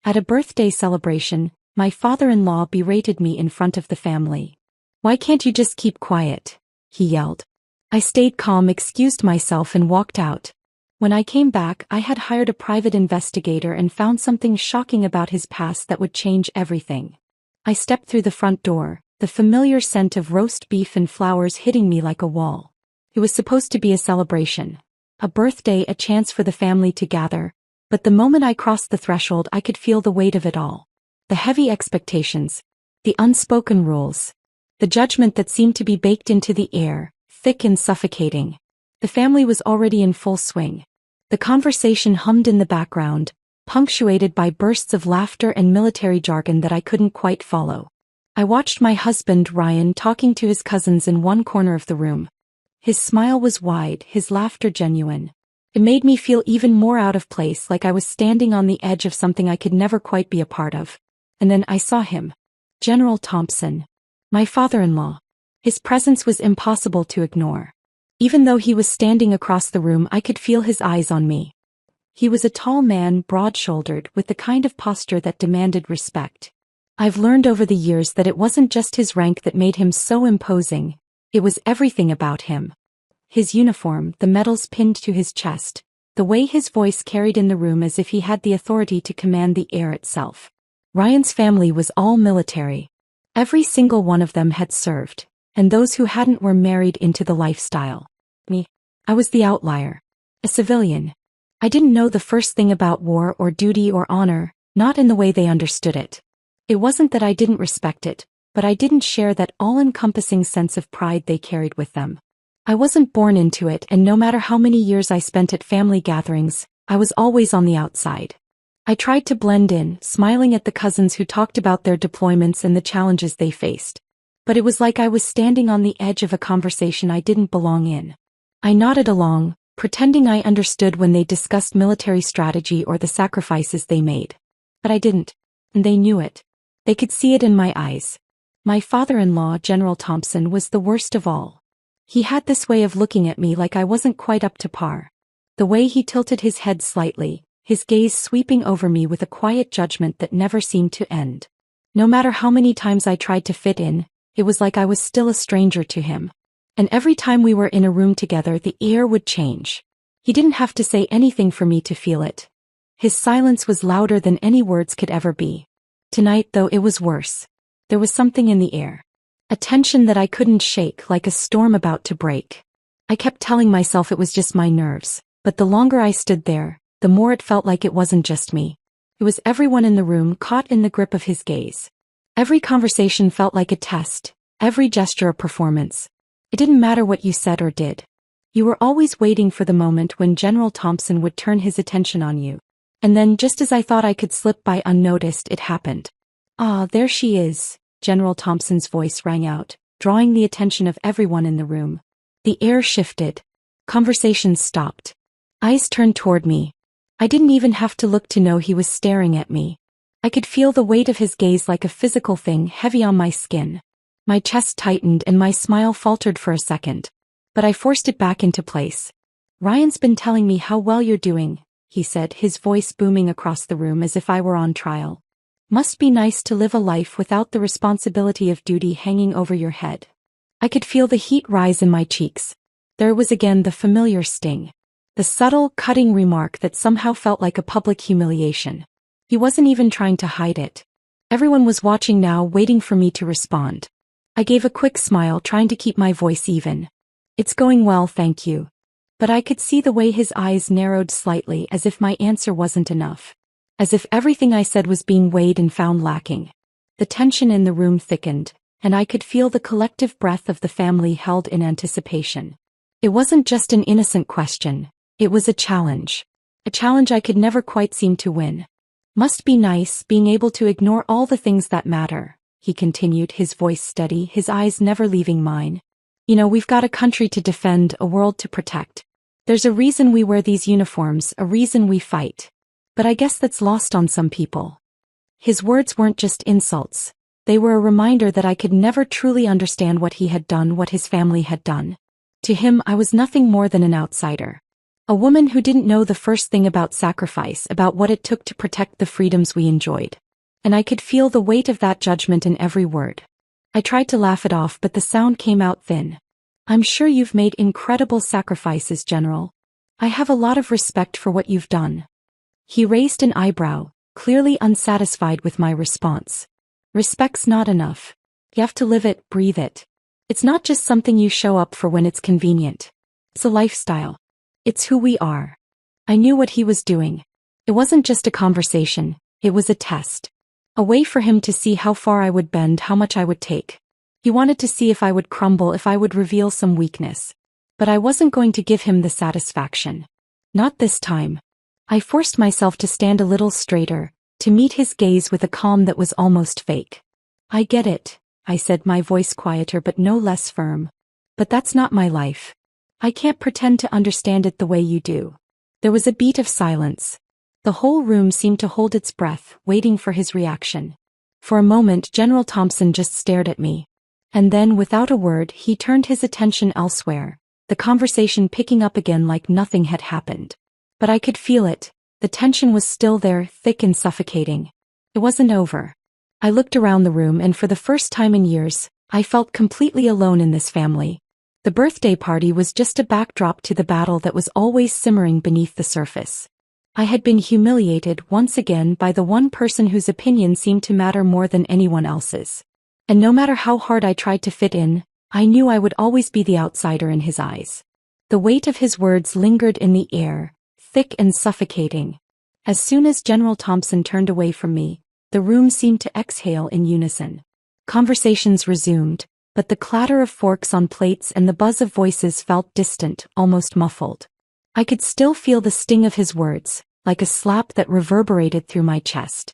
At a birthday celebration, my father-in-law berated me in front of the family. "Why can't you just keep quiet?" he yelled. I stayed calm, excused myself and walked out. When I came back, I had hired a private investigator and found something shocking about his past that would change everything. I stepped through the front door, the familiar scent of roast beef and flowers hitting me like a wall. It was supposed to be a celebration. A birthday, a chance for the family to gather. But the moment I crossed the threshold, I could feel the weight of it all. The heavy expectations. The unspoken rules. The judgment that seemed to be baked into the air, thick and suffocating. The family was already in full swing. The conversation hummed in the background, punctuated by bursts of laughter and military jargon that I couldn't quite follow. I watched my husband, Ryan, talking to his cousins in one corner of the room. His smile was wide, his laughter genuine. It made me feel even more out of place, like I was standing on the edge of something I could never quite be a part of. And then I saw him. General Thompson. My father-in-law. His presence was impossible to ignore. Even though he was standing across the room, I could feel his eyes on me. He was a tall man, broad-shouldered, with the kind of posture that demanded respect. I've learned over the years that it wasn't just his rank that made him so imposing. It was everything about him. His uniform, the medals pinned to his chest, the way his voice carried in the room as if he had the authority to command the air itself. Ryan's family was all military. Every single one of them had served, and those who hadn't were married into the lifestyle. Me. I was the outlier. A civilian. I didn't know the first thing about war or duty or honor, not in the way they understood it. It wasn't that I didn't respect it, but I didn't share that all-encompassing sense of pride they carried with them. I wasn't born into it, and no matter how many years I spent at family gatherings, I was always on the outside. I tried to blend in, smiling at the cousins who talked about their deployments and the challenges they faced. But it was like I was standing on the edge of a conversation I didn't belong in. I nodded along, pretending I understood when they discussed military strategy or the sacrifices they made. But I didn't. And they knew it. They could see it in my eyes. My father-in-law, General Thompson, was the worst of all. He had this way of looking at me like I wasn't quite up to par. The way he tilted his head slightly, his gaze sweeping over me with a quiet judgment that never seemed to end. No matter how many times I tried to fit in, it was like I was still a stranger to him. And every time we were in a room together, the air would change. He didn't have to say anything for me to feel it. His silence was louder than any words could ever be. Tonight, though, it was worse. There was something in the air. A tension that I couldn't shake, like a storm about to break. I kept telling myself it was just my nerves, but the longer I stood there, the more it felt like it wasn't just me. It was everyone in the room caught in the grip of his gaze. Every conversation felt like a test, every gesture a performance. It didn't matter what you said or did. You were always waiting for the moment when General Thompson would turn his attention on you. And then, just as I thought I could slip by unnoticed, it happened. "Ah, there she is," General Thompson's voice rang out, drawing the attention of everyone in the room. The air shifted. Conversations stopped. Eyes turned toward me. I didn't even have to look to know he was staring at me. I could feel the weight of his gaze like a physical thing, heavy on my skin. My chest tightened and my smile faltered for a second. But I forced it back into place. "Ryan's been telling me how well you're doing," he said, his voice booming across the room as if I were on trial. "Must be nice to live a life without the responsibility of duty hanging over your head." I could feel the heat rise in my cheeks. There was again the familiar sting. The subtle, cutting remark that somehow felt like a public humiliation. He wasn't even trying to hide it. Everyone was watching now, waiting for me to respond. I gave a quick smile, trying to keep my voice even. "It's going well, thank you." But I could see the way his eyes narrowed slightly, as if my answer wasn't enough. As if everything I said was being weighed and found lacking. The tension in the room thickened, and I could feel the collective breath of the family held in anticipation. It wasn't just an innocent question. It was a challenge. A challenge I could never quite seem to win. "Must be nice being able to ignore all the things that matter," he continued, his voice steady, his eyes never leaving mine. "You know, we've got a country to defend, a world to protect. There's a reason we wear these uniforms, a reason we fight. But I guess that's lost on some people." His words weren't just insults. They were a reminder that I could never truly understand what he had done, what his family had done. To him, I was nothing more than an outsider. A woman who didn't know the first thing about sacrifice, about what it took to protect the freedoms we enjoyed. And I could feel the weight of that judgment in every word. I tried to laugh it off, but the sound came out thin. I'm sure you've made incredible sacrifices, General. I have a lot of respect for what you've done. He raised an eyebrow, clearly unsatisfied with my response. Respect's not enough. You have to live it, breathe it. It's not just something you show up for when it's convenient. It's a lifestyle. It's who we are. I knew what he was doing. It wasn't just a conversation, it was a test. A way for him to see how far I would bend, how much I would take. He wanted to see if I would crumble, if I would reveal some weakness. But I wasn't going to give him the satisfaction. Not this time. I forced myself to stand a little straighter, to meet his gaze with a calm that was almost fake. I get it, I said, my voice quieter but no less firm. But that's not my life. I can't pretend to understand it the way you do. There was a beat of silence. The whole room seemed to hold its breath, waiting for his reaction. For a moment, General Thompson just stared at me. And then, without a word, he turned his attention elsewhere, the conversation picking up again like nothing had happened. But I could feel it. The tension was still there, thick and suffocating. It wasn't over. I looked around the room, and for the first time in years, I felt completely alone in this family. The birthday party was just a backdrop to the battle that was always simmering beneath the surface. I had been humiliated once again by the one person whose opinion seemed to matter more than anyone else's. And no matter how hard I tried to fit in, I knew I would always be the outsider in his eyes. The weight of his words lingered in the air, thick and suffocating. As soon as General Thompson turned away from me, the room seemed to exhale in unison. Conversations resumed, but the clatter of forks on plates and the buzz of voices felt distant, almost muffled. I could still feel the sting of his words, like a slap that reverberated through my chest.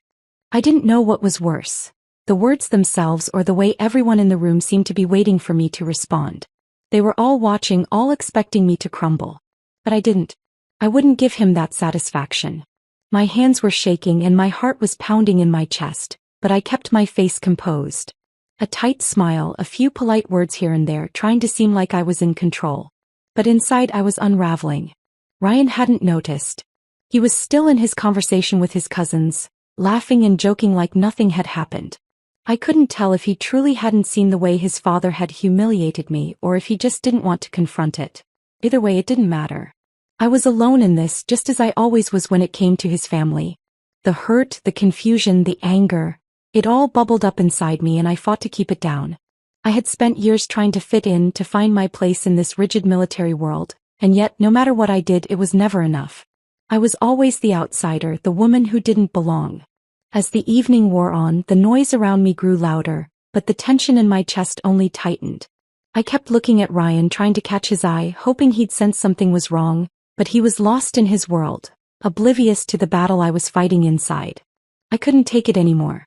I didn't know what was worse, the words themselves or the way everyone in the room seemed to be waiting for me to respond. They were all watching, all expecting me to crumble. But I didn't. I wouldn't give him that satisfaction. My hands were shaking and my heart was pounding in my chest, but I kept my face composed. A tight smile, a few polite words here and there, trying to seem like I was in control. But inside I was unraveling. Ryan hadn't noticed. He was still in his conversation with his cousins, laughing and joking like nothing had happened. I couldn't tell if he truly hadn't seen the way his father had humiliated me or if he just didn't want to confront it. Either way, it didn't matter. I was alone in this, just as I always was when it came to his family. The hurt, the confusion, the anger, it all bubbled up inside me and I fought to keep it down. I had spent years trying to fit in, to find my place in this rigid military world, and yet, no matter what I did, it was never enough. I was always the outsider, the woman who didn't belong. As the evening wore on, the noise around me grew louder, but the tension in my chest only tightened. I kept looking at Ryan, trying to catch his eye, hoping he'd sense something was wrong, but he was lost in his world, oblivious to the battle I was fighting inside. I couldn't take it anymore.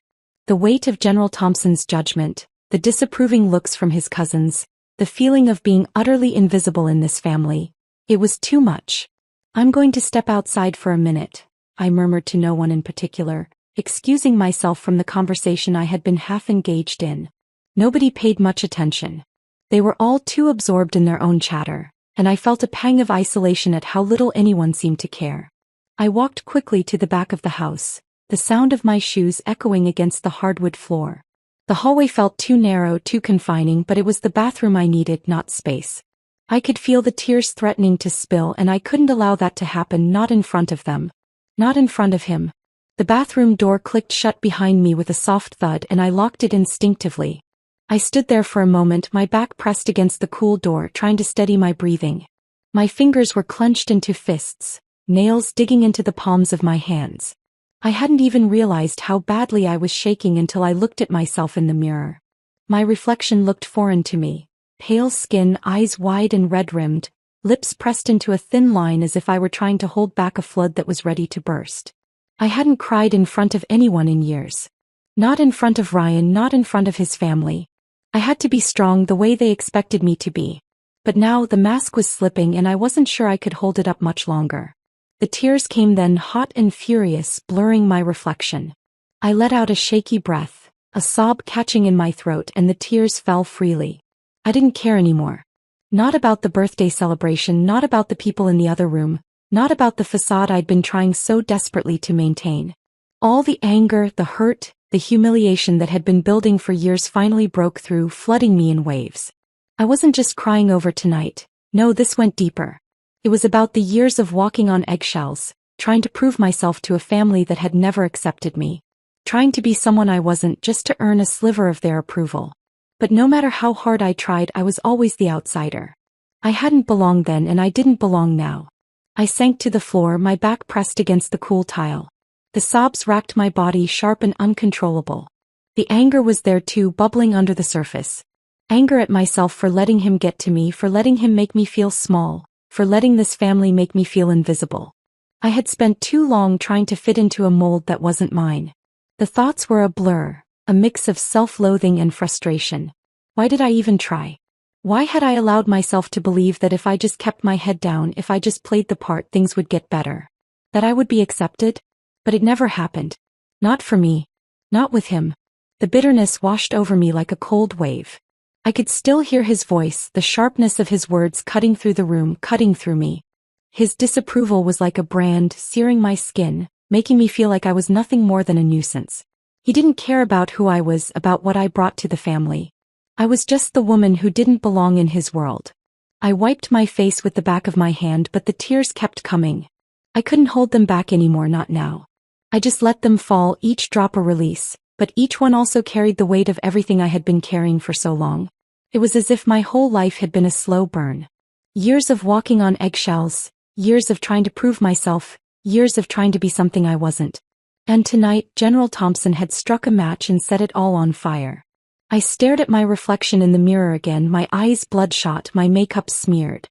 The weight of General Thompson's judgment, the disapproving looks from his cousins, the feeling of being utterly invisible in this family. It was too much. I'm going to step outside for a minute, I murmured to no one in particular, excusing myself from the conversation I had been half engaged in. Nobody paid much attention. They were all too absorbed in their own chatter, and I felt a pang of isolation at how little anyone seemed to care. I walked quickly to the back of the house, the sound of my shoes echoing against the hardwood floor. The hallway felt too narrow, too confining, but it was the bathroom I needed, not space. I could feel the tears threatening to spill, and I couldn't allow that to happen, not in front of them. Not in front of him. The bathroom door clicked shut behind me with a soft thud, and I locked it instinctively. I stood there for a moment, my back pressed against the cool door, trying to steady my breathing. My fingers were clenched into fists, nails digging into the palms of my hands. I hadn't even realized how badly I was shaking until I looked at myself in the mirror. My reflection looked foreign to me. Pale skin, eyes wide and red-rimmed, lips pressed into a thin line as if I were trying to hold back a flood that was ready to burst. I hadn't cried in front of anyone in years. Not in front of Ryan, not in front of his family. I had to be strong the way they expected me to be. But now the mask was slipping and I wasn't sure I could hold it up much longer. The tears came then, hot and furious, blurring my reflection. I let out a shaky breath, a sob catching in my throat, and the tears fell freely. I didn't care anymore. Not about the birthday celebration, not about the people in the other room, Not about the facade I'd been trying so desperately to maintain. All the anger, the hurt, the humiliation that had been building for years finally broke through, flooding me in waves. I wasn't just crying over tonight. No, this went deeper. It was about the years of walking on eggshells, trying to prove myself to a family that had never accepted me. Trying to be someone I wasn't just to earn a sliver of their approval. But no matter how hard I tried, I was always the outsider. I hadn't belonged then and I didn't belong now. I sank to the floor, my back pressed against the cool tile. The sobs racked my body, sharp and uncontrollable. The anger was there too, bubbling under the surface. Anger at myself for letting him get to me, for letting him make me feel small, for letting this family make me feel invisible. I had spent too long trying to fit into a mold that wasn't mine. The thoughts were a blur, a mix of self-loathing and frustration. Why did I even try? Why had I allowed myself to believe that if I just kept my head down, if I just played the part, things would get better? That I would be accepted? But it never happened. Not for me. Not with him. The bitterness washed over me like a cold wave. I could still hear his voice, the sharpness of his words cutting through the room, cutting through me. His disapproval was like a brand, searing my skin, making me feel like I was nothing more than a nuisance. He didn't care about who I was, about what I brought to the family. I was just the woman who didn't belong in his world. I wiped my face with the back of my hand, but the tears kept coming. I couldn't hold them back anymore, not now. I just let them fall, each drop a release, but each one also carried the weight of everything I had been carrying for so long. It was as if my whole life had been a slow burn. Years of walking on eggshells, years of trying to prove myself, years of trying to be something I wasn't. And tonight, General Thompson had struck a match and set it all on fire. I stared at my reflection in the mirror again, my eyes bloodshot, my makeup smeared.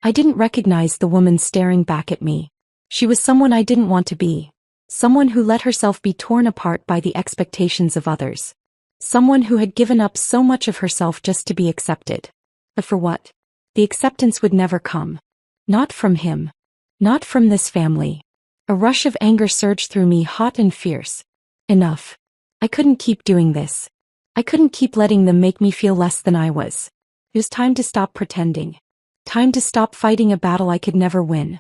I didn't recognize the woman staring back at me. She was someone I didn't want to be. Someone who let herself be torn apart by the expectations of others. Someone who had given up so much of herself just to be accepted. But for what? The acceptance would never come. Not from him. Not from this family. A rush of anger surged through me, hot and fierce. Enough. I couldn't keep doing this. I couldn't keep letting them make me feel less than I was. It was time to stop pretending. Time to stop fighting a battle I could never win.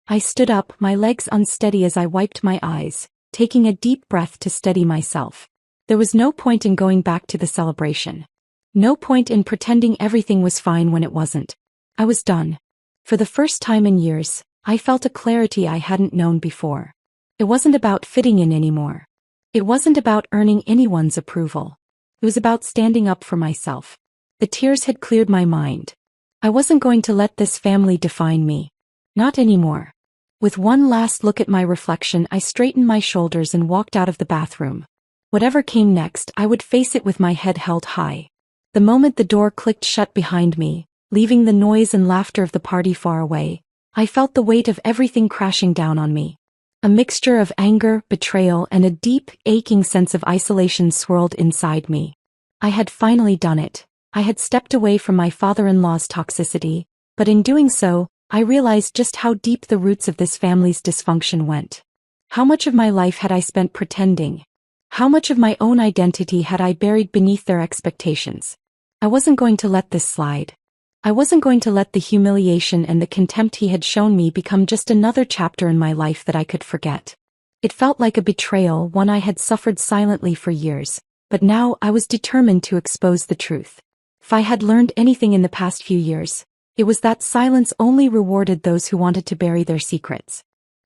I stood up, my legs unsteady as I wiped my eyes, taking a deep breath to steady myself. There was no point in going back to the celebration. No point in pretending everything was fine when it wasn't. I was done. For the first time in years, I felt a clarity I hadn't known before. It wasn't about fitting in anymore. It wasn't about earning anyone's approval. It was about standing up for myself. The tears had cleared my mind. I wasn't going to let this family define me. Not anymore. With one last look at my reflection, I straightened my shoulders and walked out of the bathroom. Whatever came next, I would face it with my head held high. The moment the door clicked shut behind me, leaving the noise and laughter of the party far away, I felt the weight of everything crashing down on me. A mixture of anger, betrayal, and a deep, aching sense of isolation swirled inside me. I had finally done it. I had stepped away from my father-in-law's toxicity, but in doing so, I realized just how deep the roots of this family's dysfunction went. How much of my life had I spent pretending? How much of my own identity had I buried beneath their expectations? I wasn't going to let this slide. I wasn't going to let the humiliation and the contempt he had shown me become just another chapter in my life that I could forget. It felt like a betrayal, one I had suffered silently for years, but now I was determined to expose the truth. If I had learned anything in the past few years, it was that silence only rewarded those who wanted to bury their secrets.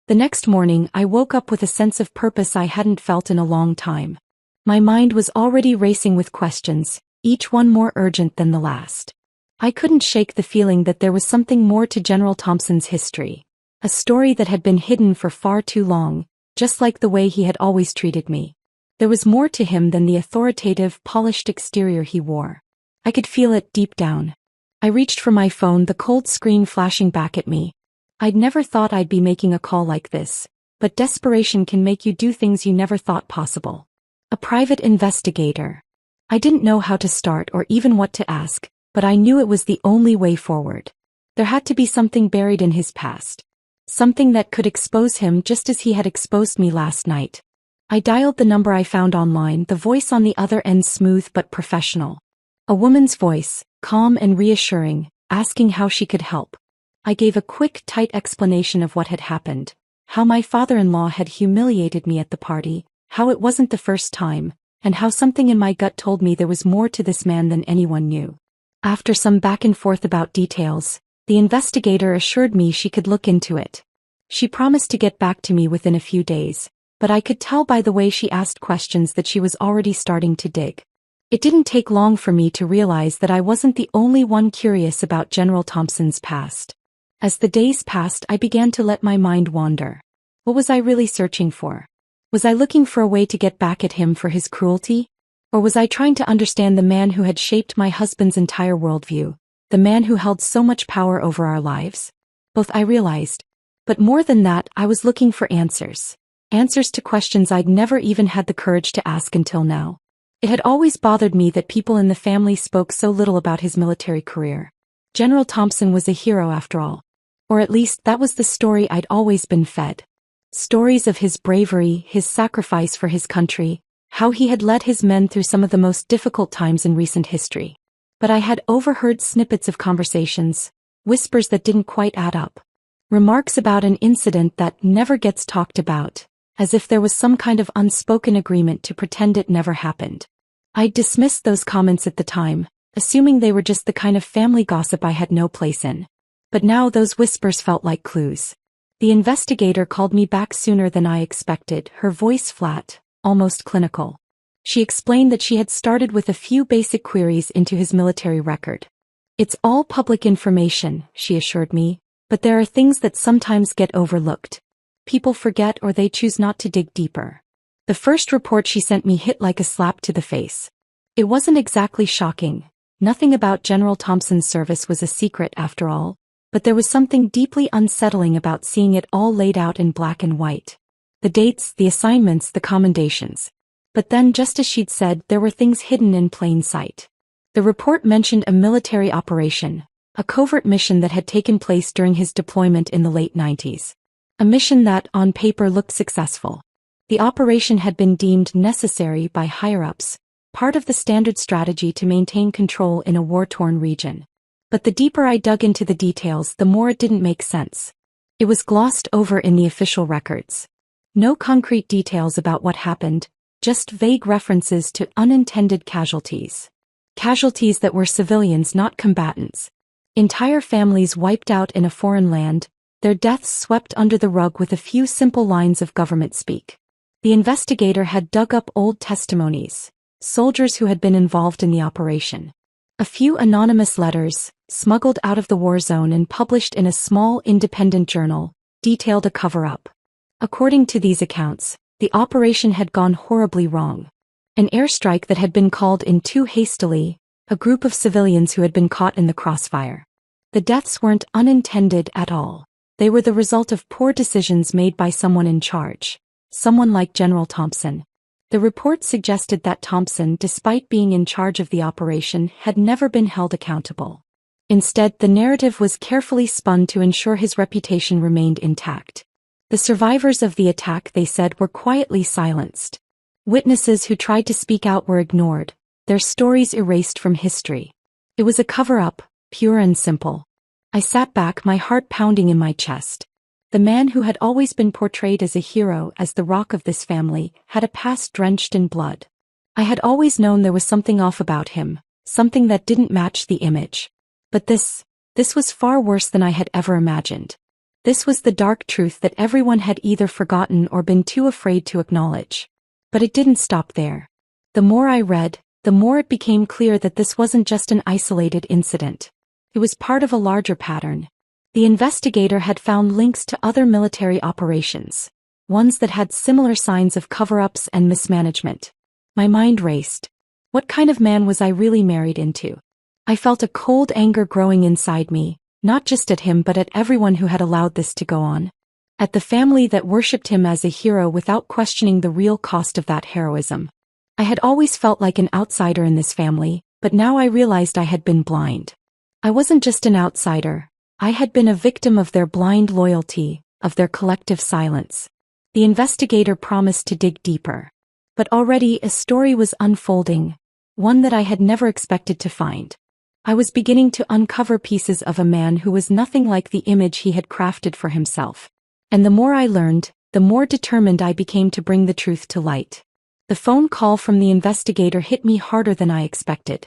The next morning, I woke up with a sense of purpose I hadn't felt in a long time. My mind was already racing with questions, each one more urgent than the last. I couldn't shake the feeling that there was something more to General Thompson's history. A story that had been hidden for far too long, just like the way he had always treated me. There was more to him than the authoritative, polished exterior he wore. I could feel it deep down. I reached for my phone, the cold screen flashing back at me. I'd never thought I'd be making a call like this, but desperation can make you do things you never thought possible. A private investigator. I didn't know how to start or even what to ask, but I knew it was the only way forward. There had to be something buried in his past. Something that could expose him just as he had exposed me last night. I dialed the number I found online, the voice on the other end smooth but professional. A woman's voice, calm and reassuring, asking how she could help. I gave a quick, tight explanation of what had happened. How my father-in-law had humiliated me at the party, how it wasn't the first time, and how something in my gut told me there was more to this man than anyone knew. After some back and forth about details, the investigator assured me she could look into it. She promised to get back to me within a few days, but I could tell by the way she asked questions that she was already starting to dig. It didn't take long for me to realize that I wasn't the only one curious about General Thompson's past. As the days passed, I began to let my mind wander. What was I really searching for? Was I looking for a way to get back at him for his cruelty? Or was I trying to understand the man who had shaped my husband's entire worldview, the man who held so much power over our lives? Both, I realized. But more than that, I was looking for answers. Answers to questions I'd never even had the courage to ask until now. It had always bothered me that people in the family spoke so little about his military career. General Thompson was a hero after all. Or at least that was the story I'd always been fed. Stories of his bravery, his sacrifice for his country, how he had led his men through some of the most difficult times in recent history. But I had overheard snippets of conversations, whispers that didn't quite add up. Remarks about an incident that never gets talked about, as if there was some kind of unspoken agreement to pretend it never happened. I dismissed those comments at the time, assuming they were just the kind of family gossip I had no place in. But now those whispers felt like clues. The investigator called me back sooner than I expected, her voice flat, almost clinical. She explained that she had started with a few basic queries into his military record. It's all public information, she assured me, but there are things that sometimes get overlooked. People forget or they choose not to dig deeper. The first report she sent me hit like a slap to the face. It wasn't exactly shocking. Nothing about General Thompson's service was a secret after all, but there was something deeply unsettling about seeing it all laid out in black and white. The dates, the assignments, the commendations. But then, just as she'd said, there were things hidden in plain sight. The report mentioned a military operation, a covert mission that had taken place during his deployment in the late 90s. A mission that, on paper, looked successful. The operation had been deemed necessary by higher-ups, part of the standard strategy to maintain control in a war-torn region. But the deeper I dug into the details, the more it didn't make sense. It was glossed over in the official records. No concrete details about what happened, just vague references to unintended casualties. Casualties that were civilians, not combatants. Entire families wiped out in a foreign land, their deaths swept under the rug with a few simple lines of government speak. The investigator had dug up old testimonies, soldiers who had been involved in the operation. A few anonymous letters, smuggled out of the war zone and published in a small independent journal, detailed a cover-up. According to these accounts, the operation had gone horribly wrong. An airstrike that had been called in too hastily, a group of civilians who had been caught in the crossfire. The deaths weren't unintended at all. They were the result of poor decisions made by someone in charge, someone like General Thompson. The report suggested that Thompson, despite being in charge of the operation, had never been held accountable. Instead, the narrative was carefully spun to ensure his reputation remained intact. The survivors of the attack, they said, were quietly silenced. Witnesses who tried to speak out were ignored, their stories erased from history. It was a cover-up, pure and simple. I sat back, my heart pounding in my chest. The man who had always been portrayed as a hero, as the rock of this family, had a past drenched in blood. I had always known there was something off about him, something that didn't match the image. But this was far worse than I had ever imagined. This was the dark truth that everyone had either forgotten or been too afraid to acknowledge. But it didn't stop there. The more I read, the more it became clear that this wasn't just an isolated incident. It was part of a larger pattern. The investigator had found links to other military operations, ones that had similar signs of cover-ups and mismanagement. My mind raced. What kind of man was I really married into? I felt a cold anger growing inside me, not just at him but at everyone who had allowed this to go on. At the family that worshipped him as a hero without questioning the real cost of that heroism. I had always felt like an outsider in this family, but now I realized I had been blind. I wasn't just an outsider. I had been a victim of their blind loyalty, of their collective silence. The investigator promised to dig deeper. But already a story was unfolding, one that I had never expected to find. I was beginning to uncover pieces of a man who was nothing like the image he had crafted for himself. And the more I learned, the more determined I became to bring the truth to light. The phone call from the investigator hit me harder than I expected.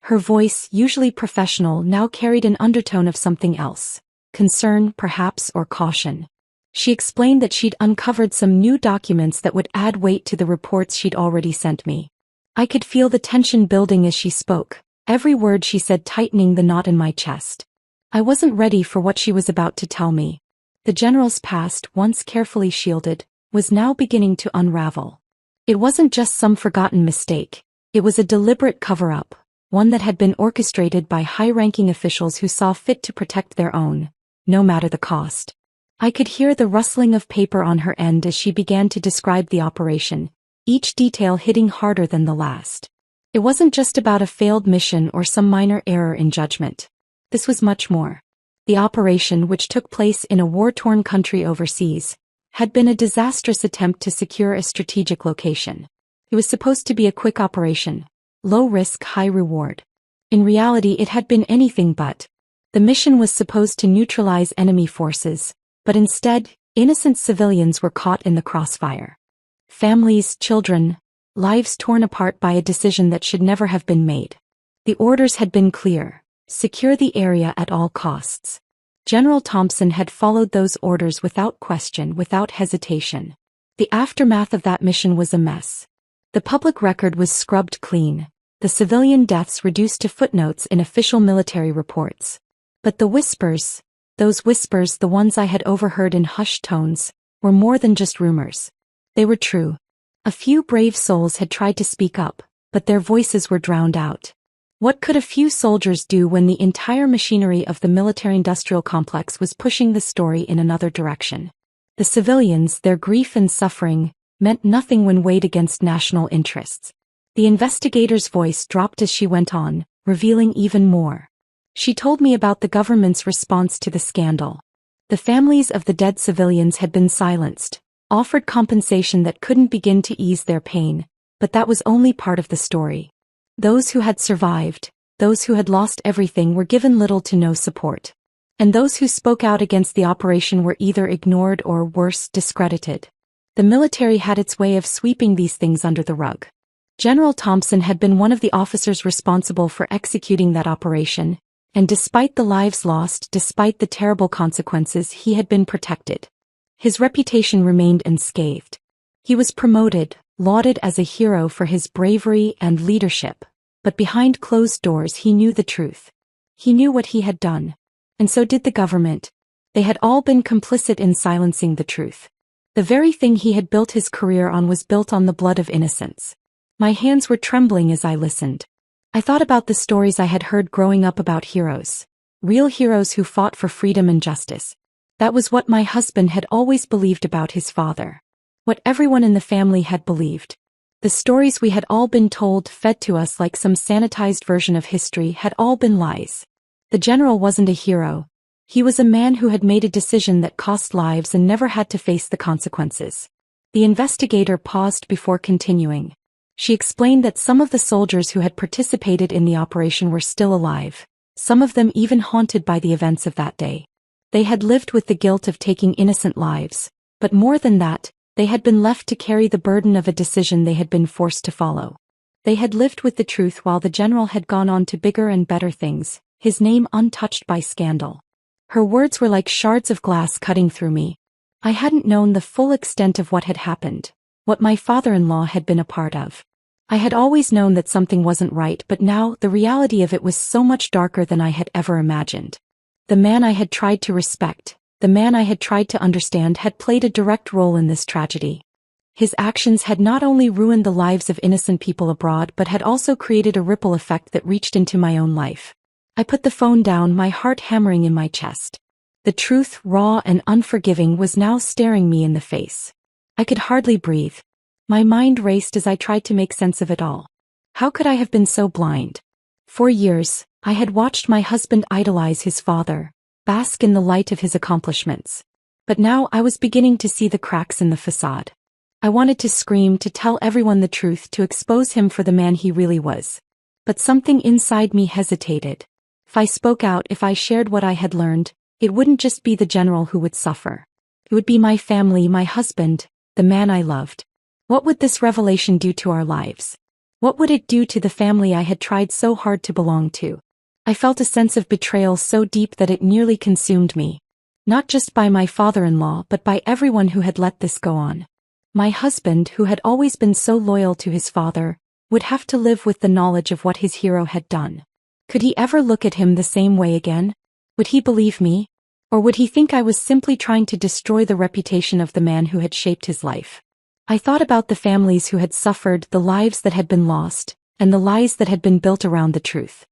Her voice, usually professional, now carried an undertone of something else. Concern, perhaps, or caution. She explained that she'd uncovered some new documents that would add weight to the reports she'd already sent me. I could feel the tension building as she spoke, every word she said tightening the knot in my chest. I wasn't ready for what she was about to tell me. The general's past, once carefully shielded, was now beginning to unravel. It wasn't just some forgotten mistake. It was a deliberate cover-up, one that had been orchestrated by high-ranking officials who saw fit to protect their own, no matter the cost. I could hear the rustling of paper on her end as she began to describe the operation, each detail hitting harder than the last. It wasn't just about a failed mission or some minor error in judgment. This was much more. The operation, which took place in a war-torn country overseas, had been a disastrous attempt to secure a strategic location. It was supposed to be a quick operation, low risk, high reward. In reality, it had been anything but. The mission was supposed to neutralize enemy forces, but instead, innocent civilians were caught in the crossfire. Families, children, lives torn apart by a decision that should never have been made. The orders had been clear: secure the area at all costs. General Thompson had followed those orders without question, without hesitation. The aftermath of that mission was a mess. The public record was scrubbed clean, the civilian deaths reduced to footnotes in official military reports. But the whispers, those whispers, the ones I had overheard in hushed tones, were more than just rumors. They were true. A few brave souls had tried to speak up, but their voices were drowned out. What could a few soldiers do when the entire machinery of the military-industrial complex was pushing the story in another direction? The civilians, their grief and suffering, meant nothing when weighed against national interests. The investigator's voice dropped as she went on, revealing even more. She told me about the government's response to the scandal. The families of the dead civilians had been silenced, offered compensation that couldn't begin to ease their pain, but that was only part of the story. Those who had survived, those who had lost everything, were given little to no support. And those who spoke out against the operation were either ignored or, worse, discredited. The military had its way of sweeping these things under the rug. General Thompson had been one of the officers responsible for executing that operation, and despite the lives lost, despite the terrible consequences, he had been protected. His reputation remained unscathed. He was promoted, lauded as a hero for his bravery and leadership, but behind closed doors he knew the truth. He knew what he had done. And so did the government. They had all been complicit in silencing the truth. The very thing he had built his career on was built on the blood of innocents. My hands were trembling as I listened. I thought about the stories I had heard growing up about heroes. Real heroes who fought for freedom and justice. That was what my husband had always believed about his father. What everyone in the family had believed. The stories we had all been told, fed to us like some sanitized version of history, had all been lies. The general wasn't a hero. He was a man who had made a decision that cost lives and never had to face the consequences. The investigator paused before continuing. She explained that some of the soldiers who had participated in the operation were still alive, some of them even haunted by the events of that day. They had lived with the guilt of taking innocent lives, but more than that, they had been left to carry the burden of a decision they had been forced to follow. They had lived with the truth while the general had gone on to bigger and better things, his name untouched by scandal. Her words were like shards of glass cutting through me. I hadn't known the full extent of what had happened, what my father-in-law had been a part of. I had always known that something wasn't right, but now the reality of it was so much darker than I had ever imagined. The man I had tried to respect, the man I had tried to understand, had played a direct role in this tragedy. His actions had not only ruined the lives of innocent people abroad but had also created a ripple effect that reached into my own life. I put the phone down, my heart hammering in my chest. The truth, raw and unforgiving, was now staring me in the face. I could hardly breathe. My mind raced as I tried to make sense of it all. How could I have been so blind? For years, I had watched my husband idolize his father, bask in the light of his accomplishments. But now I was beginning to see the cracks in the facade. I wanted to scream, to tell everyone the truth, to expose him for the man he really was. But something inside me hesitated. If I spoke out, if I shared what I had learned, it wouldn't just be the general who would suffer. It would be my family, my husband, the man I loved. What would this revelation do to our lives? What would it do to the family I had tried so hard to belong to? I felt a sense of betrayal so deep that it nearly consumed me. Not just by my father-in-law, but by everyone who had let this go on. My husband, who had always been so loyal to his father, would have to live with the knowledge of what his hero had done. Could he ever look at him the same way again? Would he believe me? Or would he think I was simply trying to destroy the reputation of the man who had shaped his life? I thought about the families who had suffered, the lives that had been lost, and the lies that had been built around the truth.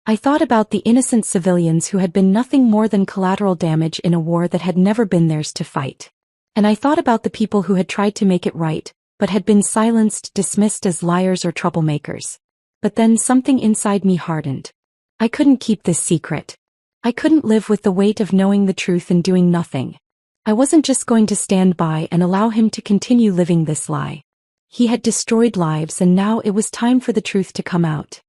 I thought about the innocent civilians who had been nothing more than collateral damage in a war that had never been theirs to fight. And I thought about the people who had tried to make it right, but had been silenced, dismissed as liars or troublemakers. But then something inside me hardened. I couldn't keep this secret. I couldn't live with the weight of knowing the truth and doing nothing. I wasn't just going to stand by and allow him to continue living this lie. He had destroyed lives, and now it was time for the truth to come out.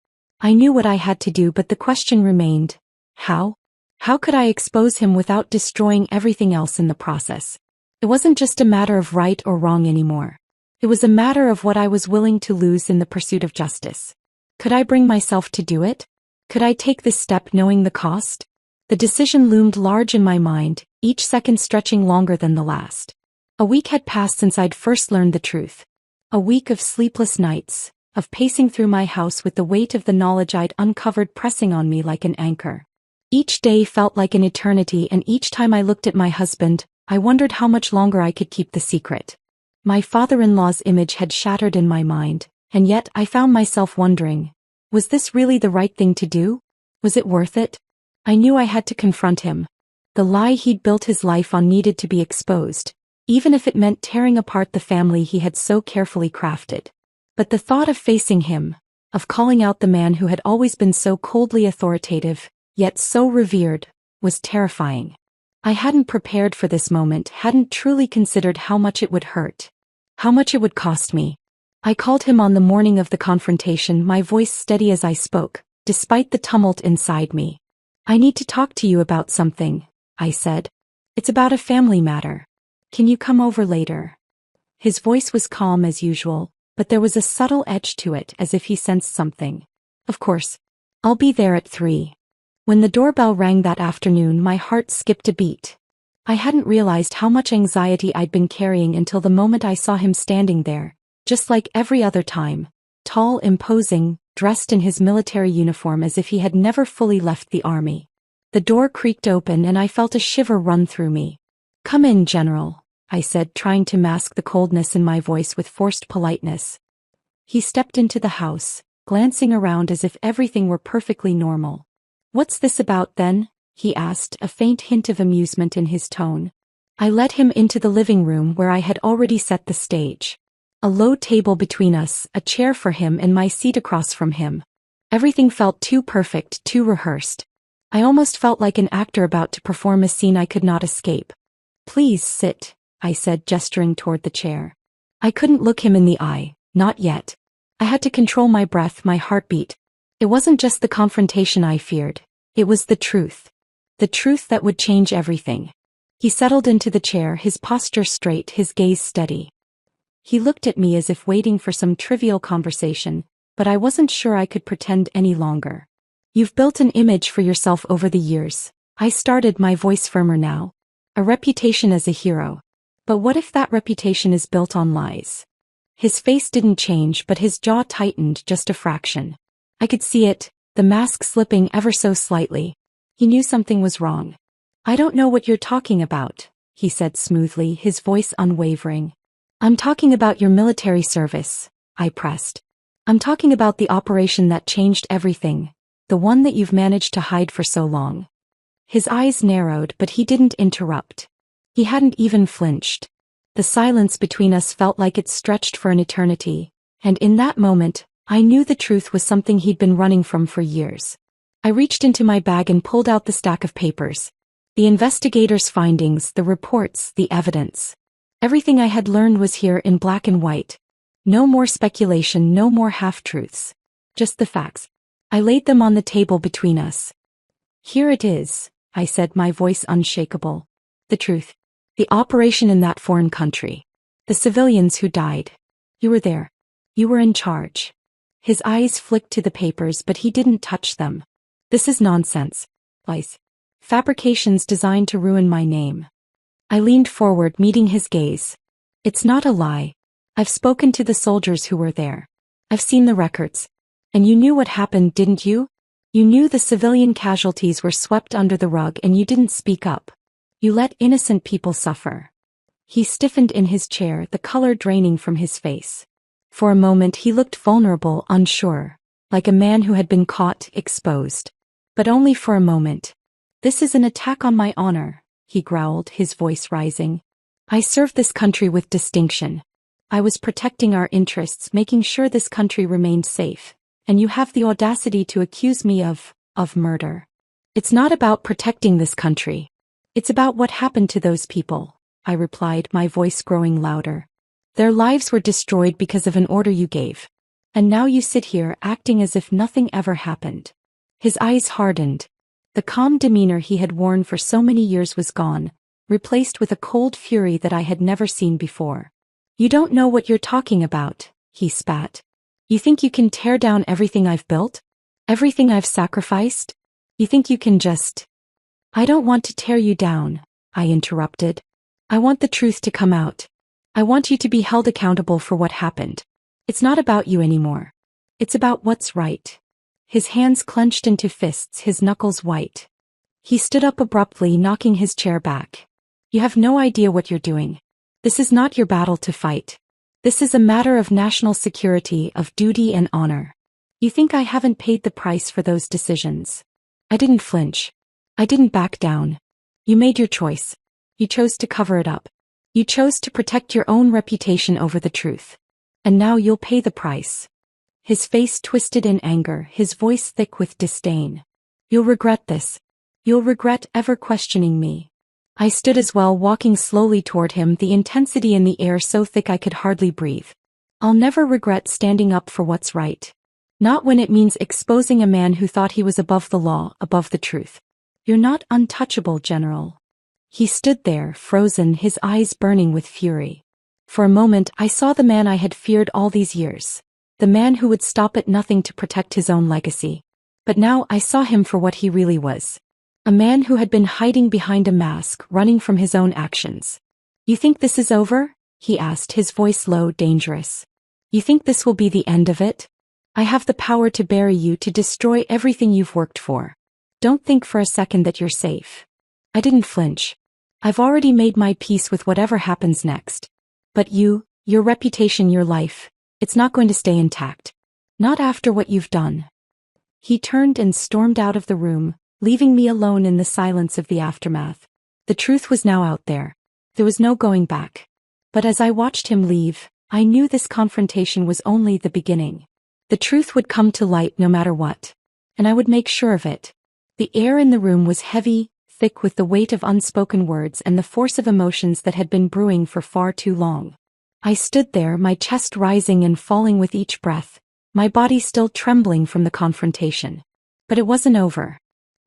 I knew what I had to do, but the question remained, how? How could I expose him without destroying everything else in the process? It wasn't just a matter of right or wrong anymore. It was a matter of what I was willing to lose in the pursuit of justice. Could I bring myself to do it? Could I take this step knowing the cost? The decision loomed large in my mind, each second stretching longer than the last. A week had passed since I'd first learned the truth. A week of sleepless nights, of pacing through my house with the weight of the knowledge I'd uncovered pressing on me like an anchor. Each day felt like an eternity, and each time I looked at my husband, I wondered how much longer I could keep the secret. My father-in-law's image had shattered in my mind, and yet I found myself wondering, was this really the right thing to do? Was it worth it? I knew I had to confront him. The lie he'd built his life on needed to be exposed, even if it meant tearing apart the family he had so carefully crafted. But the thought of facing him, of calling out the man who had always been so coldly authoritative, yet so revered, was terrifying. I hadn't prepared for this moment, hadn't truly considered how much it would hurt, how much it would cost me. I called him on the morning of the confrontation, my voice steady as I spoke, despite the tumult inside me. "I need to talk to you about something," I said. "It's about a family matter. Can you come over later?" His voice was calm as usual, but there was a subtle edge to it, as if he sensed something. "Of course. I'll be there at 3. When the doorbell rang that afternoon, my heart skipped a beat. I hadn't realized how much anxiety I'd been carrying until the moment I saw him standing there, just like every other time, tall, imposing, dressed in his military uniform as if he had never fully left the army. The door creaked open and I felt a shiver run through me. "Come in, General," I said, trying to mask the coldness in my voice with forced politeness. He stepped into the house, glancing around as if everything were perfectly normal. "What's this about then?" he asked, a faint hint of amusement in his tone. I led him into the living room where I had already set the stage. A low table between us, a chair for him and my seat across from him. Everything felt too perfect, too rehearsed. I almost felt like an actor about to perform a scene I could not escape. "Please sit," I said, gesturing toward the chair. I couldn't look him in the eye, not yet. I had to control my breath, my heartbeat. It wasn't just the confrontation I feared. It was the truth. The truth that would change everything. He settled into the chair, his posture straight, his gaze steady. He looked at me as if waiting for some trivial conversation, but I wasn't sure I could pretend any longer. "You've built an image for yourself over the years," I started, my voice firmer now. "A reputation as a hero. But what if that reputation is built on lies?" His face didn't change, but his jaw tightened just a fraction. I could see it, the mask slipping ever so slightly. He knew something was wrong. "I don't know what you're talking about," he said smoothly, his voice unwavering. "I'm talking about your military service," I pressed. "I'm talking about the operation that changed everything, the one that you've managed to hide for so long." His eyes narrowed, but he didn't interrupt. He hadn't even flinched. The silence between us felt like it stretched for an eternity, and in that moment, I knew the truth was something he'd been running from for years. I reached into my bag and pulled out the stack of papers. The investigators' findings, the reports, the evidence. Everything I had learned was here in black and white. No more speculation, no more half-truths. Just the facts. I laid them on the table between us. Here it is, I said, my voice unshakable. The truth. The operation in that foreign country. The civilians who died. You were there. You were in charge. His eyes flicked to the papers, but he didn't touch them. This is nonsense. Lies. Fabrications designed to ruin my name. I leaned forward, meeting his gaze. It's not a lie. I've spoken to the soldiers who were there. I've seen the records. And you knew what happened, didn't you? You knew the civilian casualties were swept under the rug and you didn't speak up. You let innocent people suffer. He stiffened in his chair, the color draining from his face. For a moment he looked vulnerable, unsure, like a man who had been caught, exposed. But only for a moment. This is an attack on my honor, he growled, his voice rising. I served this country with distinction. I was protecting our interests, making sure this country remained safe. And you have the audacity to accuse me of murder. It's not about protecting this country. It's about what happened to those people, I replied, my voice growing louder. Their lives were destroyed because of an order you gave. And now you sit here acting as if nothing ever happened. His eyes hardened. The calm demeanor he had worn for so many years was gone, replaced with a cold fury that I had never seen before. You don't know what you're talking about, he spat. You think you can tear down everything I've built? Everything I've sacrificed? You think you can just... I don't want to tear you down, I interrupted. I want the truth to come out. I want you to be held accountable for what happened. It's not about you anymore. It's about what's right. His hands clenched into fists, his knuckles white. He stood up abruptly, knocking his chair back. You have no idea what you're doing. This is not your battle to fight. This is a matter of national security, of duty and honor. You think I haven't paid the price for those decisions? I didn't flinch. I didn't back down. You made your choice. You chose to cover it up. You chose to protect your own reputation over the truth. And now you'll pay the price. His face twisted in anger, his voice thick with disdain. You'll regret this. You'll regret ever questioning me. I stood as well, walking slowly toward him, the intensity in the air so thick I could hardly breathe. I'll never regret standing up for what's right. Not when it means exposing a man who thought he was above the law, above the truth. You're not untouchable, General. He stood there, frozen, his eyes burning with fury. For a moment I saw the man I had feared all these years. The man who would stop at nothing to protect his own legacy. But now I saw him for what he really was. A man who had been hiding behind a mask, running from his own actions. You think this is over? He asked, his voice low, dangerous. You think this will be the end of it? I have the power to bury you, to destroy everything you've worked for. Don't think for a second that you're safe. I didn't flinch. I've already made my peace with whatever happens next. But you, your reputation, your life, it's not going to stay intact. Not after what you've done. He turned and stormed out of the room, leaving me alone in the silence of the aftermath. The truth was now out there. There was no going back. But as I watched him leave, I knew this confrontation was only the beginning. The truth would come to light no matter what. And I would make sure of it. The air in the room was heavy, thick with the weight of unspoken words and the force of emotions that had been brewing for far too long. I stood there, my chest rising and falling with each breath, my body still trembling from the confrontation. But it wasn't over.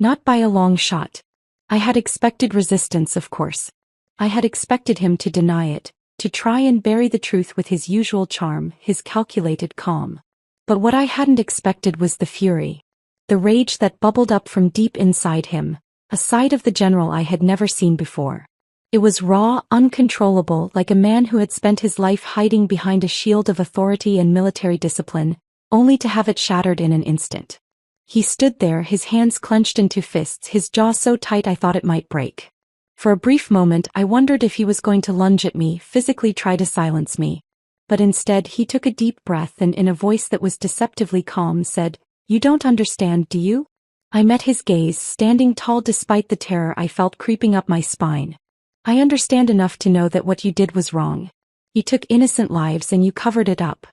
Not by a long shot. I had expected resistance, of course. I had expected him to deny it, to try and bury the truth with his usual charm, his calculated calm. But what I hadn't expected was the fury. The rage that bubbled up from deep inside him, a side of the general I had never seen before. It was raw, uncontrollable, like a man who had spent his life hiding behind a shield of authority and military discipline, only to have it shattered in an instant. He stood there, his hands clenched into fists, his jaw so tight I thought it might break. For a brief moment I wondered if he was going to lunge at me, physically try to silence me. But instead he took a deep breath and in a voice that was deceptively calm said, "You don't understand, do you?" I met his gaze, standing tall despite the terror I felt creeping up my spine. I understand enough to know that what you did was wrong. You took innocent lives and you covered it up.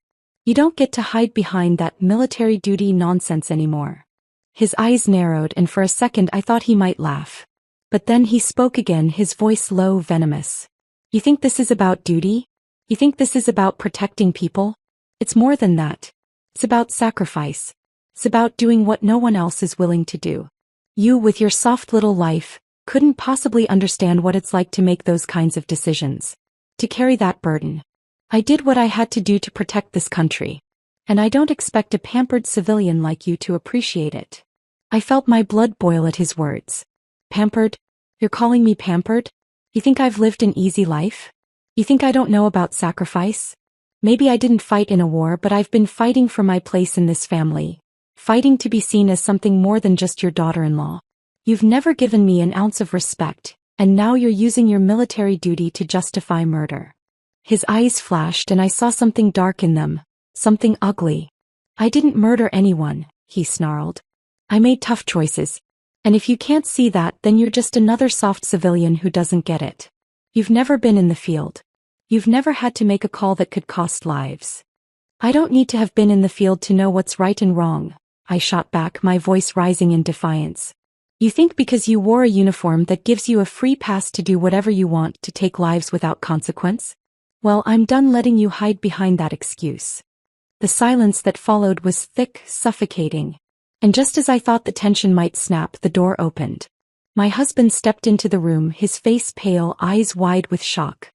You don't get to hide behind that military duty nonsense anymore. His eyes narrowed and for a second I thought he might laugh. But then he spoke again, his voice low, venomous. You think this is about duty? You think this is about protecting people? It's more than that. It's about sacrifice. It's about doing what no one else is willing to do. You, with your soft little life, couldn't possibly understand what it's like to make those kinds of decisions. To carry that burden. I did what I had to do to protect this country. And I don't expect a pampered civilian like you to appreciate it. I felt my blood boil at his words. Pampered? You're calling me pampered? You think I've lived an easy life? You think I don't know about sacrifice? Maybe I didn't fight in a war, but I've been fighting for my place in this family. Fighting to be seen as something more than just your daughter-in-law. You've never given me an ounce of respect, and now you're using your military duty to justify murder. His eyes flashed and I saw something dark in them, something ugly. I didn't murder anyone, he snarled. I made tough choices. And if you can't see that, then you're just another soft civilian who doesn't get it. You've never been in the field. You've never had to make a call that could cost lives. I don't need to have been in the field to know what's right and wrong, I shot back, my voice rising in defiance. You think because you wore a uniform that gives you a free pass to do whatever you want to take lives without consequence? Well, I'm done letting you hide behind that excuse. The silence that followed was thick, suffocating. And just as I thought the tension might snap, the door opened. My husband stepped into the room, his face pale, eyes wide with shock.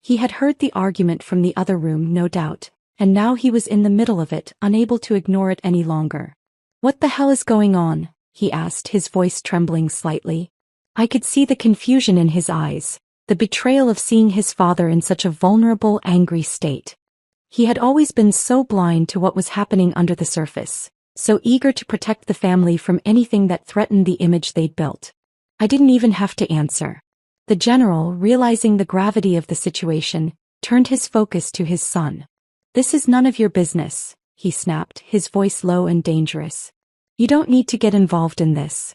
He had heard the argument from the other room, no doubt, and now he was in the middle of it, unable to ignore it any longer. What the hell is going on? He asked, his voice trembling slightly. I could see the confusion in his eyes, the betrayal of seeing his father in such a vulnerable, angry state. He had always been so blind to what was happening under the surface, so eager to protect the family from anything that threatened the image they'd built. I didn't even have to answer. The general, realizing the gravity of the situation, turned his focus to his son. This is none of your business, he snapped, his voice low and dangerous. You don't need to get involved in this.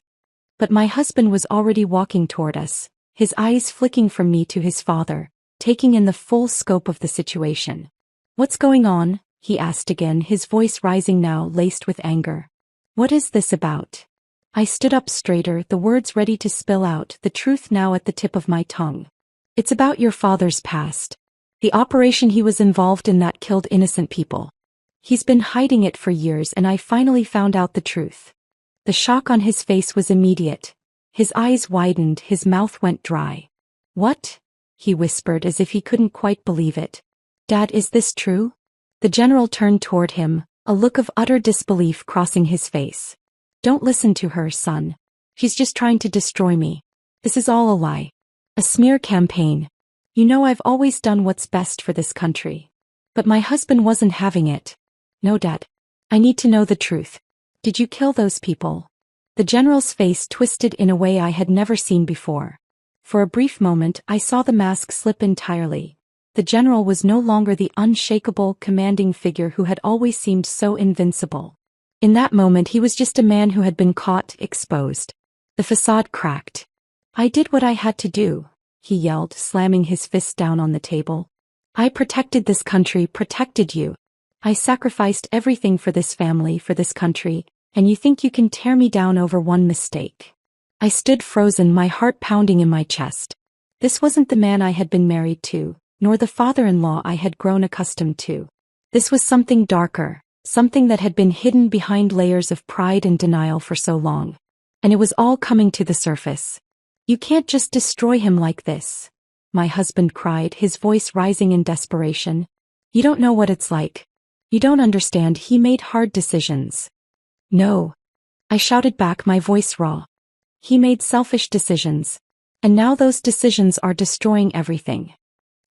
But my husband was already walking toward us, his eyes flicking from me to his father, taking in the full scope of the situation. What's going on? He asked again, his voice rising now, laced with anger. What is this about? I stood up straighter, the words ready to spill out, the truth now at the tip of my tongue. It's about your father's past. The operation he was involved in that killed innocent people. He's been hiding it for years, and I finally found out the truth. The shock on his face was immediate. His eyes widened, his mouth went dry. What? He whispered as if he couldn't quite believe it. Dad, is this true? The general turned toward him, a look of utter disbelief crossing his face. Don't listen to her, son. She's just trying to destroy me. This is all a lie. A smear campaign. You know I've always done what's best for this country. But my husband wasn't having it. No, Dad. I need to know the truth. Did you kill those people? The general's face twisted in a way I had never seen before. For a brief moment, I saw the mask slip entirely. The general was no longer the unshakable, commanding figure who had always seemed so invincible. In that moment, he was just a man who had been caught, exposed. The facade cracked. I did what I had to do, he yelled, slamming his fist down on the table. I protected this country, protected you. I sacrificed everything for this family, for this country, and you think you can tear me down over one mistake? I stood frozen, my heart pounding in my chest. This wasn't the man I had been married to, nor the father-in-law I had grown accustomed to. This was something darker, something that had been hidden behind layers of pride and denial for so long. And it was all coming to the surface. You can't just destroy him like this, my husband cried, his voice rising in desperation. You don't know what it's like. You don't understand, he made hard decisions. No. I shouted back, my voice raw. He made selfish decisions. And now those decisions are destroying everything.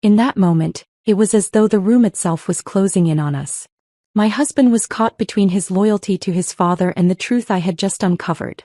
In that moment, it was as though the room itself was closing in on us. My husband was caught between his loyalty to his father and the truth I had just uncovered.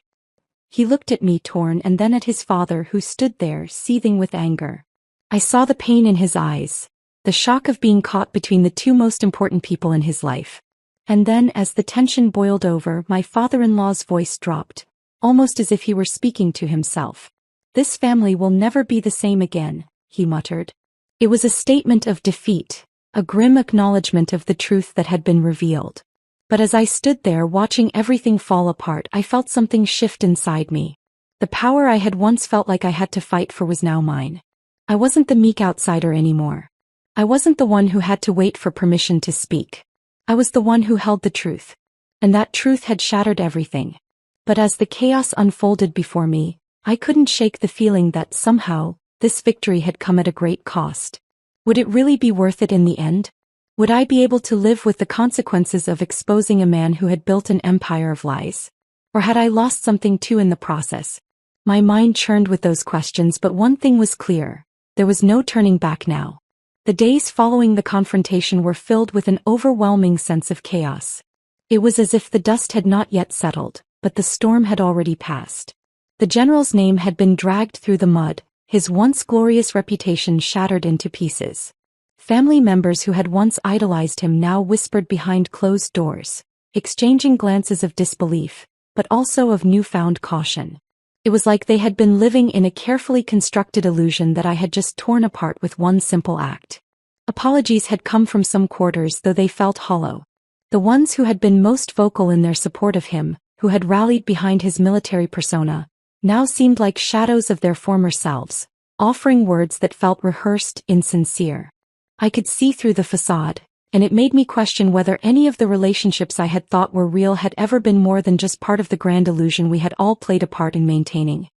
He looked at me, torn, and then at his father, who stood there, seething with anger. I saw the pain in his eyes, the shock of being caught between the two most important people in his life. And then, as the tension boiled over, my father-in-law's voice dropped, almost as if he were speaking to himself. This family will never be the same again, he muttered. It was a statement of defeat, a grim acknowledgement of the truth that had been revealed. But as I stood there watching everything fall apart, I felt something shift inside me. The power I had once felt like I had to fight for was now mine. I wasn't the meek outsider anymore. I wasn't the one who had to wait for permission to speak. I was the one who held the truth. And that truth had shattered everything. But as the chaos unfolded before me, I couldn't shake the feeling that somehow, this victory had come at a great cost. Would it really be worth it in the end? Would I be able to live with the consequences of exposing a man who had built an empire of lies? Or had I lost something too in the process? My mind churned with those questions, but one thing was clear. There was no turning back now. The days following the confrontation were filled with an overwhelming sense of chaos. It was as if the dust had not yet settled, but the storm had already passed. The general's name had been dragged through the mud, his once glorious reputation shattered into pieces. Family members who had once idolized him now whispered behind closed doors, exchanging glances of disbelief, but also of newfound caution. It was like they had been living in a carefully constructed illusion that I had just torn apart with one simple act. Apologies had come from some quarters, though they felt hollow. The ones who had been most vocal in their support of him, who had rallied behind his military persona, now seemed like shadows of their former selves, offering words that felt rehearsed, insincere. I could see through the facade, and it made me question whether any of the relationships I had thought were real had ever been more than just part of the grand illusion we had all played a part in maintaining.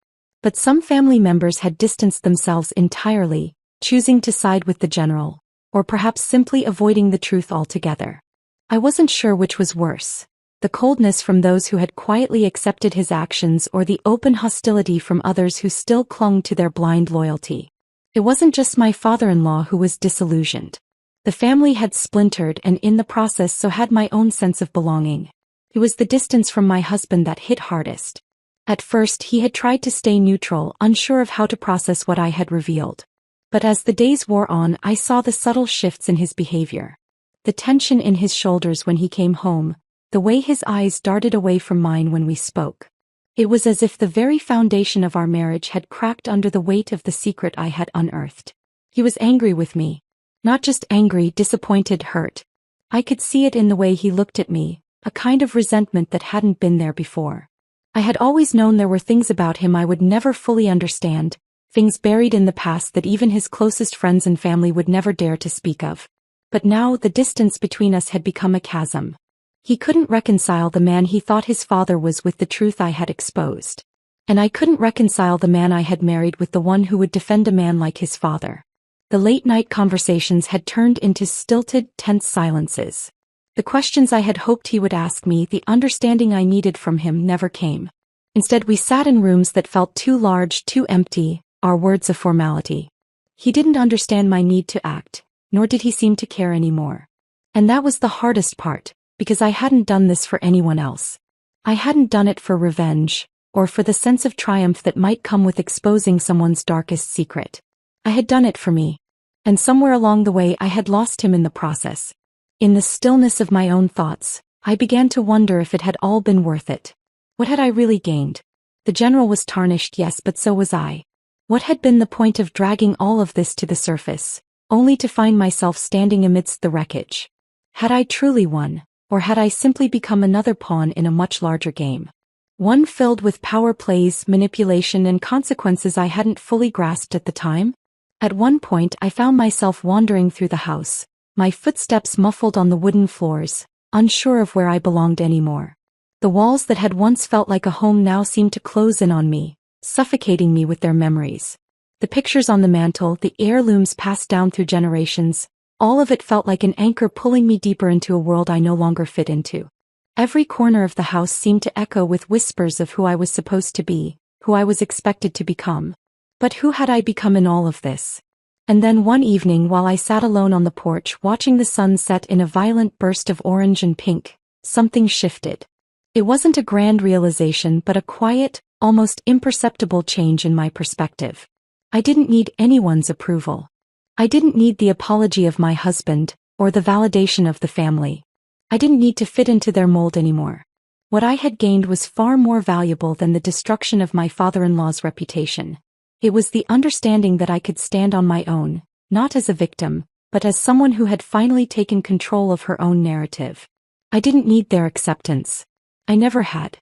But some family members had distanced themselves entirely, choosing to side with the general, or perhaps simply avoiding the truth altogether. I wasn't sure which was worse, the coldness from those who had quietly accepted his actions or the open hostility from others who still clung to their blind loyalty. It wasn't just my father-in-law who was disillusioned. The family had splintered, and in the process so had my own sense of belonging. It was the distance from my husband that hit hardest. At first he had tried to stay neutral, unsure of how to process what I had revealed. But as the days wore on, I saw the subtle shifts in his behavior. The tension in his shoulders when he came home, the way his eyes darted away from mine when we spoke. It was as if the very foundation of our marriage had cracked under the weight of the secret I had unearthed. He was angry with me. Not just angry, disappointed, hurt. I could see it in the way he looked at me, a kind of resentment that hadn't been there before. I had always known there were things about him I would never fully understand, things buried in the past that even his closest friends and family would never dare to speak of. But now the distance between us had become a chasm. He couldn't reconcile the man he thought his father was with the truth I had exposed. And I couldn't reconcile the man I had married with the one who would defend a man like his father. The late-night conversations had turned into stilted, tense silences. The questions I had hoped he would ask me, the understanding I needed from him, never came. Instead, we sat in rooms that felt too large, too empty, our words a formality. He didn't understand my need to act, nor did he seem to care anymore. And that was the hardest part, because I hadn't done this for anyone else. I hadn't done it for revenge, or for the sense of triumph that might come with exposing someone's darkest secret. I had done it for me. And somewhere along the way I had lost him in the process. In the stillness of my own thoughts, I began to wonder if it had all been worth it. What had I really gained? The general was tarnished, yes, but so was I. What had been the point of dragging all of this to the surface, only to find myself standing amidst the wreckage? Had I truly won, or had I simply become another pawn in a much larger game? One filled with power plays, manipulation, and consequences I hadn't fully grasped at the time? At one point I found myself wandering through the house, my footsteps muffled on the wooden floors, unsure of where I belonged anymore. The walls that had once felt like a home now seemed to close in on me, suffocating me with their memories. The pictures on the mantel, the heirlooms passed down through generations, all of it felt like an anchor pulling me deeper into a world I no longer fit into. Every corner of the house seemed to echo with whispers of who I was supposed to be, who I was expected to become. But who had I become in all of this? And then one evening while I sat alone on the porch watching the sun set in a violent burst of orange and pink, something shifted. It wasn't a grand realization but a quiet, almost imperceptible change in my perspective. I didn't need anyone's approval. I didn't need the apology of my husband, or the validation of the family. I didn't need to fit into their mold anymore. What I had gained was far more valuable than the destruction of my father-in-law's reputation. It was the understanding that I could stand on my own, not as a victim, but as someone who had finally taken control of her own narrative. I didn't need their acceptance. I never had.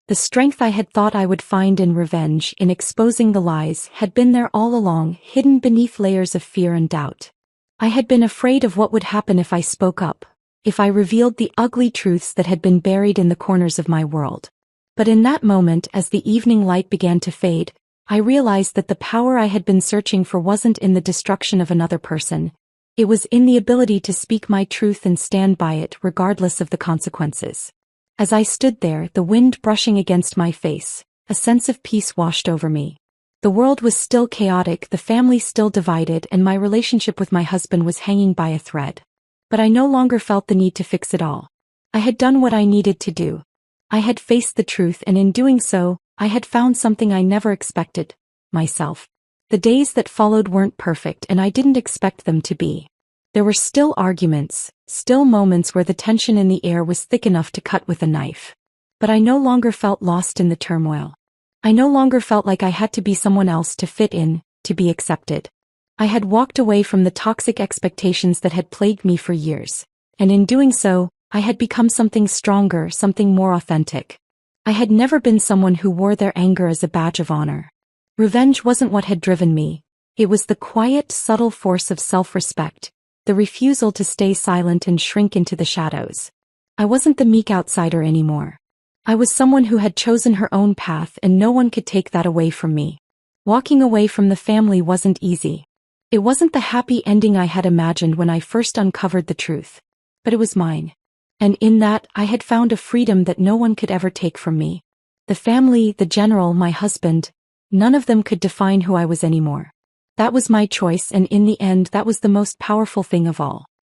The strength I had thought I would find in revenge, in exposing the lies, had been there all along, hidden beneath layers of fear and doubt. I had been afraid of what would happen if I spoke up, if I revealed the ugly truths that had been buried in the corners of my world. But in that moment, as the evening light began to fade, I realized that the power I had been searching for wasn't in the destruction of another person. It was in the ability to speak my truth and stand by it regardless of the consequences. As I stood there, the wind brushing against my face, a sense of peace washed over me. The world was still chaotic, the family still divided, and my relationship with my husband was hanging by a thread. But I no longer felt the need to fix it all. I had done what I needed to do. I had faced the truth, and in doing so, I had found something I never expected: myself. The days that followed weren't perfect, and I didn't expect them to be. There were still arguments, still moments where the tension in the air was thick enough to cut with a knife. But I no longer felt lost in the turmoil. I no longer felt like I had to be someone else to fit in, to be accepted. I had walked away from the toxic expectations that had plagued me for years, and in doing so, I had become something stronger, something more authentic. I had never been someone who wore their anger as a badge of honor. Revenge wasn't what had driven me. It was the quiet, subtle force of self-respect, the refusal to stay silent and shrink into the shadows. I wasn't the meek outsider anymore. I was someone who had chosen her own path, and no one could take that away from me. Walking away from the family wasn't easy. It wasn't the happy ending I had imagined when I first uncovered the truth. But it was mine. And in that, I had found a freedom that no one could ever take from me. The family, the general, my husband, none of them could define who I was anymore. That was my choice, and in the end, that was the most powerful thing of all.